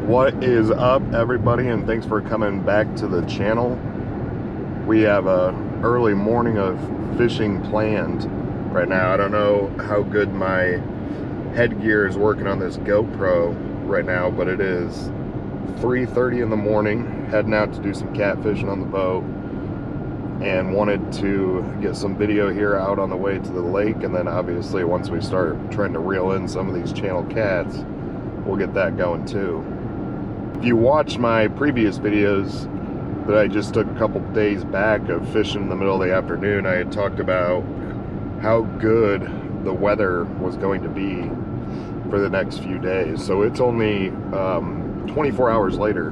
What is up, everybody, and thanks for coming back to the channel. We have a early morning of fishing planned right now. I don't know how good my headgear is working on this GoPro right now, but it is 3:30 in the morning, heading out to do some catfishing on the boat, and wanted to get some video here out on the way to the lake, and then obviously once we start trying to reel in some of these channel cats, we'll get that going too. If you watched my previous videos that I just took a couple days back of fishing in the middle of the afternoon, I had talked about how good the weather was going to be for the next few days. So it's only 24 hours later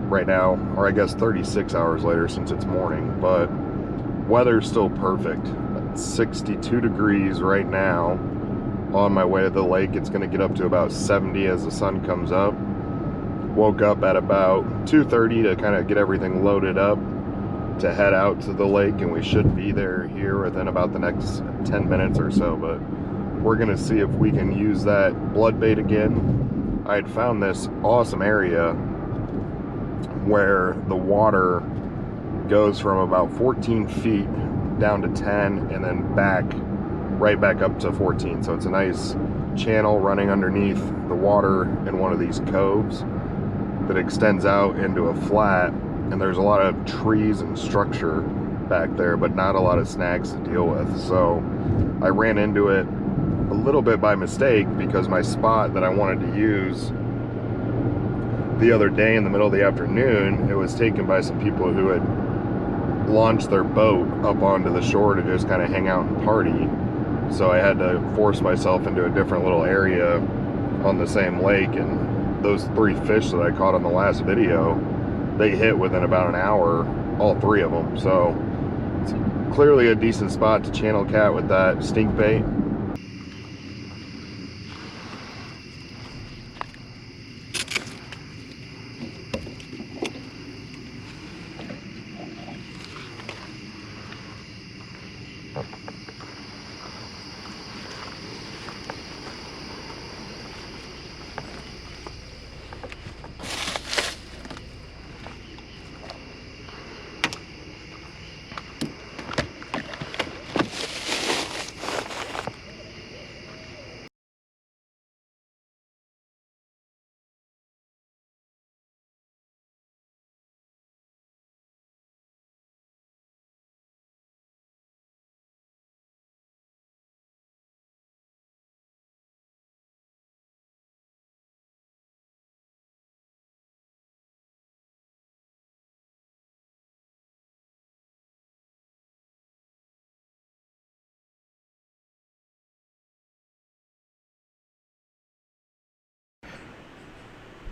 right now, or I guess 36 hours later since it's morning, but weather's still perfect. It's 62 degrees right now. On my way to the lake, it's going to get up to about 70 as the sun comes up. Woke up at about 2:30 to kind of get everything loaded up to head out to the lake, and we should be there here within about the next 10 minutes or so. But we're going to see if we can use that blood bait again. I had found this awesome area where the water goes from about 14 feet down to 10 and then right back up to 14. So it's a nice channel running underneath the water in one of these coves that extends out into a flat, and there's a lot of trees and structure back there, but not a lot of snags to deal with. So I ran into it a little bit by mistake, because my spot that I wanted to use the other day in the middle of the afternoon, it was taken by some people who had launched their boat up onto the shore to just kind of hang out and party. So I had to force myself into a different little area on the same lake, and those 3 fish that I caught on the last video, they hit within about an hour, all 3 of them. So it's clearly a decent spot to channel cat with that stink bait.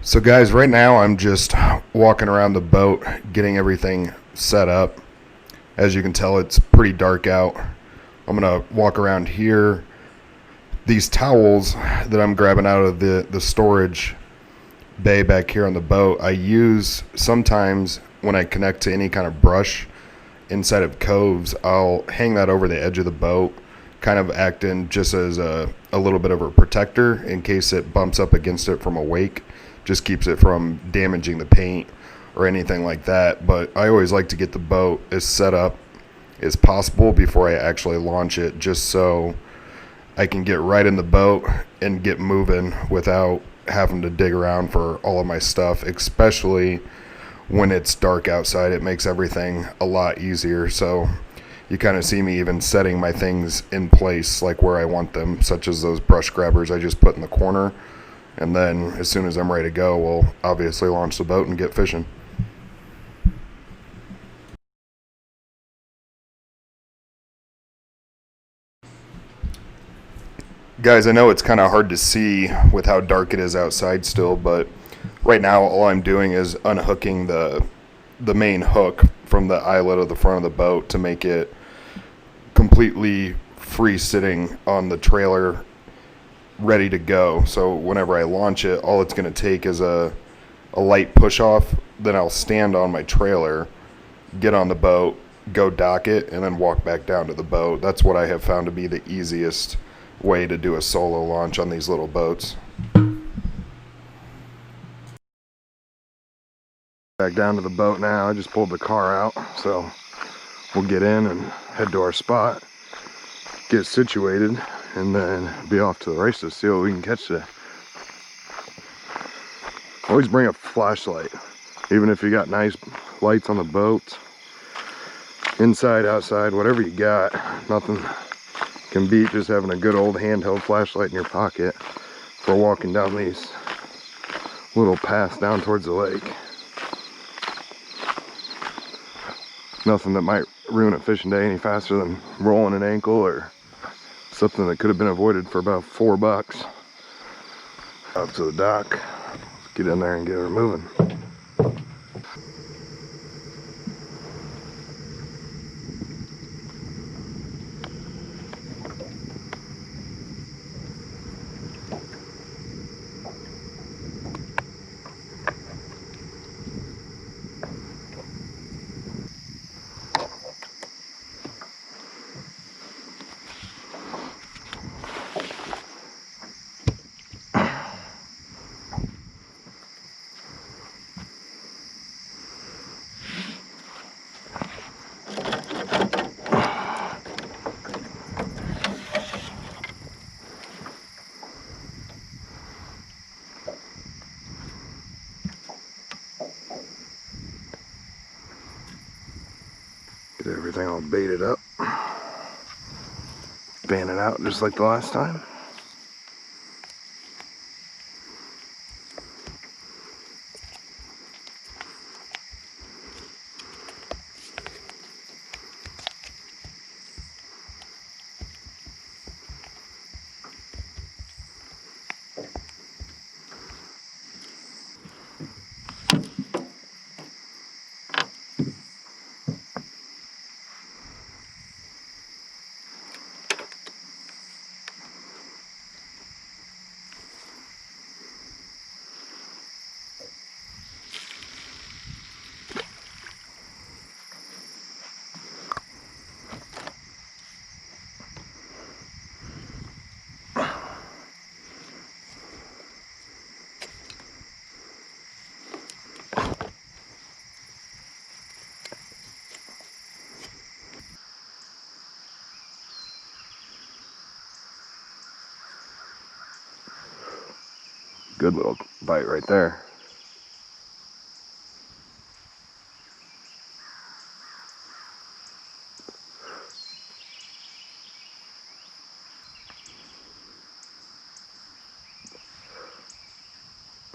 So guys, right now I'm just walking around the boat getting everything set up. As you can tell, it's pretty dark out. I'm gonna walk around here. These towels that I'm grabbing out of the storage bay back here on the boat, I use sometimes when I connect to any kind of brush inside of coves. I'll hang that over the edge of the boat, kind of acting just as a little bit of a protector in case it bumps up against it from a wake. Just keeps it from damaging the paint or anything like that. But I always like to get the boat as set up as possible before I actually launch it, just so I can get right in the boat and get moving without having to dig around for all of my stuff, especially when it's dark outside. It makes everything a lot easier. So you kind of see me even setting my things in place like where I want them, such as those brush grabbers I just put in the corner. And then as soon as I'm ready to go, we'll obviously launch the boat and get fishing. Guys, I know it's kind of hard to see with how dark it is outside still, but right now all I'm doing is unhooking the main hook from the eyelet of the front of the boat to make it completely free sitting on the trailer, ready to go. So whenever I launch it, all it's going to take is a light push off. Then I'll stand on my trailer, get on the boat, go dock it, and then walk back down to the boat. That's what I have found to be the easiest way to do a solo launch on these little boats. Back down to the boat now. I just pulled the car out, so we'll get in and head to our spot, get situated, and then be off to the races, see what we can catch today. Always bring a flashlight, even if you got nice lights on the boat, inside, outside, whatever you got. Nothing can beat just having a good old handheld flashlight in your pocket for walking down these little paths down towards the lake. Nothing that might ruin a fishing day any faster than rolling an ankle or something that could have been avoided for about $4. Up to the dock. Let's get in there and get her moving. Get everything all baited up. Fan it out just like the last time. Good little bite right there.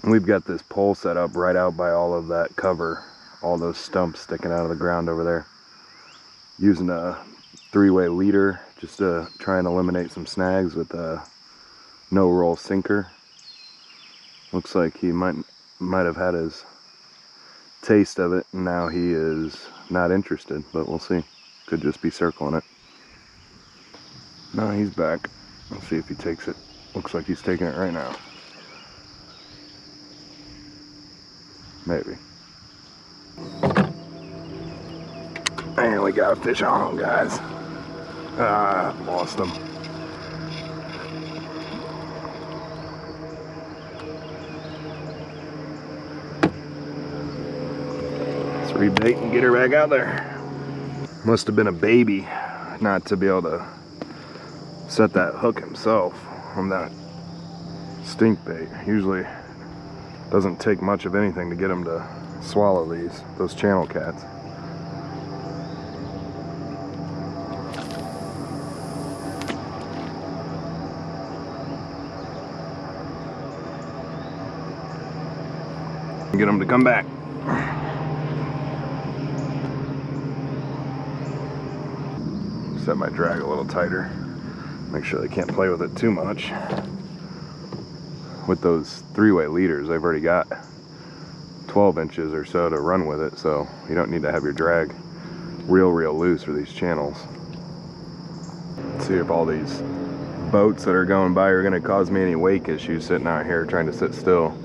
We've got this pole set up right out by all of that cover, all those stumps sticking out of the ground over there. Using a 3-way leader just to try and eliminate some snags with a no-roll sinker. Looks like he might have had his taste of it, and now he is not interested, but we'll see. Could just be circling it. No, he's back. Let's see if he takes it. Looks like he's taking it right now. Maybe. And we got a fish on him, guys. Ah, lost him. Let's rebait and get her back out there. Must have been a baby not to be able to set that hook himself on that stink bait. Usually doesn't take much of anything to get him to swallow those channel cats. Get them to come back. Set my drag a little tighter. Make sure they can't play with it too much. With those 3-way leaders, I've already got 12 inches or so to run with it, so you don't need to have your drag real loose for these channels. Let's see if all these boats that are going by are going to cause me any wake issues sitting out here trying to sit still.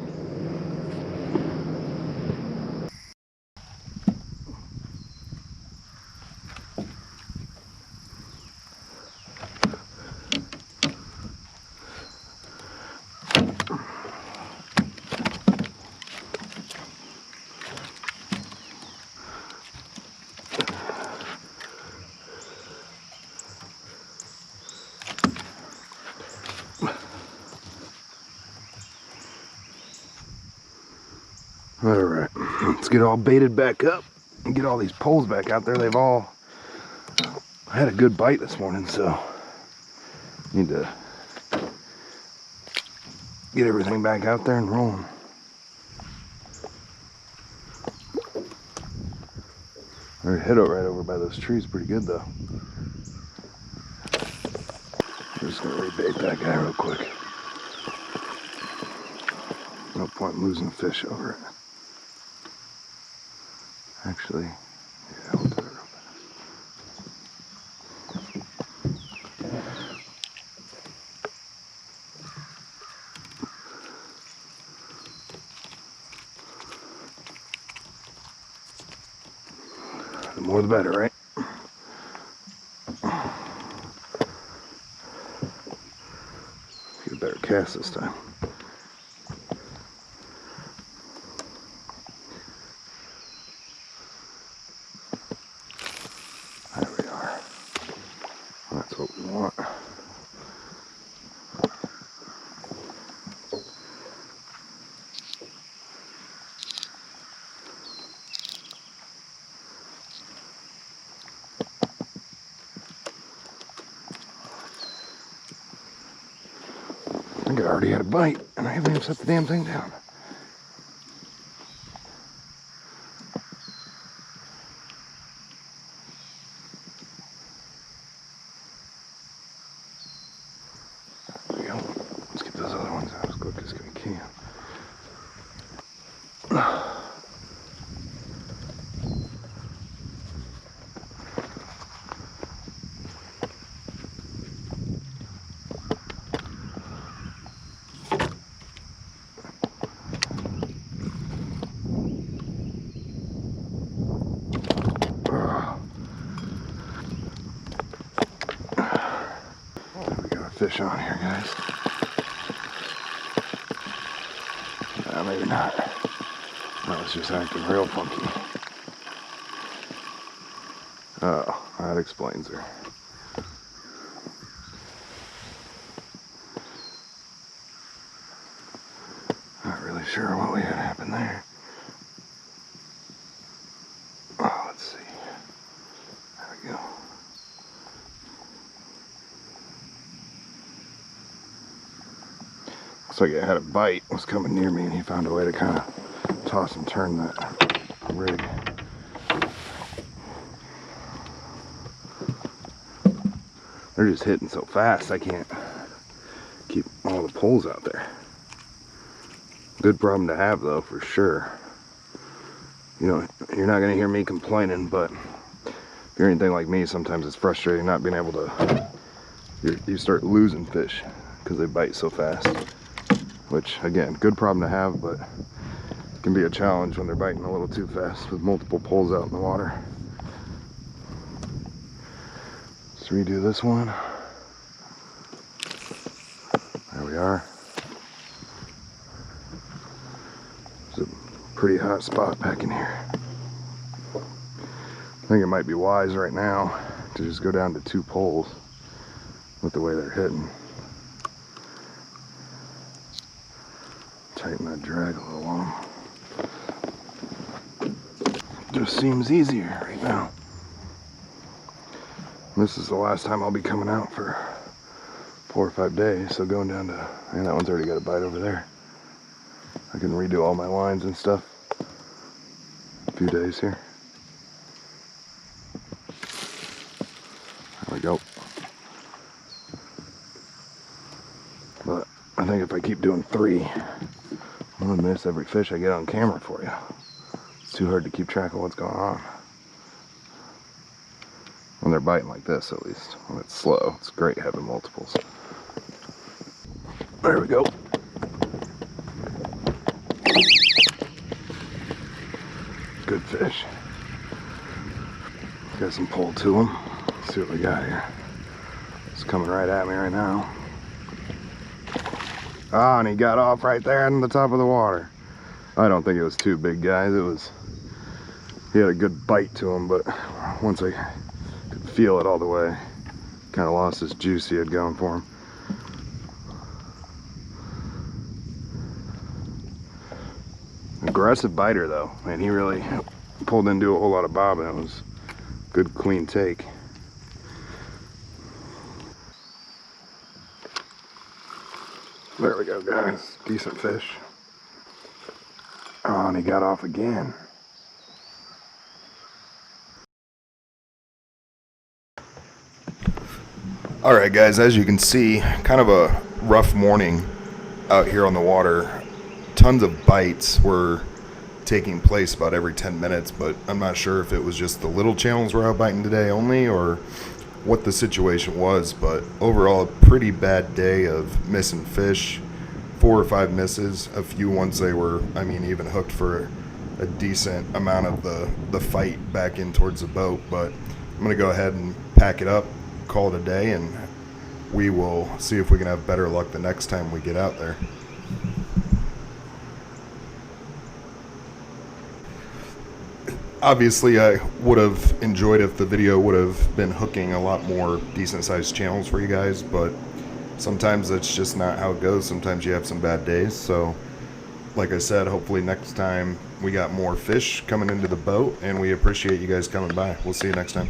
All right, let's get all baited back up and get all these poles back out there. They've all had a good bite this morning, so need to get everything back out there and rolling. Our head out right over by those trees, pretty good though. I'm just gonna rebait that guy real quick. No point losing fish over it. Actually, yeah, we'll do it real fast. The more the better, right? Get a better cast this time. There we are. That's what we want. I think I already had a bite, and I haven't even set the damn thing down. There we go. Let's get those other ones out as quick as we can. We got a fish on here, guys. Maybe not. That was just acting real funky. Oh, that explains her. Not really sure what we had happen there. Oh, let's see. There we go. Looks like it had a bite, was coming near me, and he found a way to kind of toss and turn that rig. They're just hitting so fast, I can't keep all the poles out there. Good problem to have though, for sure. You know, you're not gonna hear me complaining, but if you're anything like me, sometimes it's frustrating not being able to, you start losing fish because they bite so fast. Which, again, good problem to have, but it can be a challenge when they're biting a little too fast with multiple poles out in the water. Let's redo this one. There we are. It's a pretty hot spot back in here. I think it might be wise right now to just go down to 2 poles with the way they're hitting. Tighten that drag a little long. Just seems easier right now. This is the last time I'll be coming out for 4 or 5 days, so going down to, and that one's already got a bite over there. I can redo all my lines and stuff. A few days here. There we go. But I think if I keep doing 3, I'm gonna miss every fish I get on camera for you. It's too hard to keep track of what's going on. When they're biting like this, at least. When it's slow, it's great having multiples. There we go. Good fish. Got some pull to them. Let's see what we got here. It's coming right at me right now. Ah, and he got off right there on the top of the water. I don't think it was too big, guys. He had a good bite to him, but once I could feel it all the way, kind of lost his juice he had going for him. Aggressive biter though, and he really pulled into a whole lot of bobbing. It was a good clean take. There we go, guys. Decent fish. Oh, and he got off again. All right, guys, as you can see, kind of a rough morning out here on the water. Tons of bites were taking place about every 10 minutes, but I'm not sure if it was just the little channels were out biting today only or what the situation was, but overall a pretty bad day of missing fish. 4 or 5 misses, a few ones they were, I mean, even hooked for a decent amount of the fight back in towards the boat. But I'm gonna go ahead and pack it up, call it a day, and we will see if we can have better luck the next time we get out there. Obviously, I would have enjoyed if the video would have been hooking a lot more decent sized channels for you guys, but sometimes that's just not how it goes. Sometimes you have some bad days. So like I said, hopefully next time we got more fish coming into the boat, and we appreciate you guys coming by. We'll see you next time.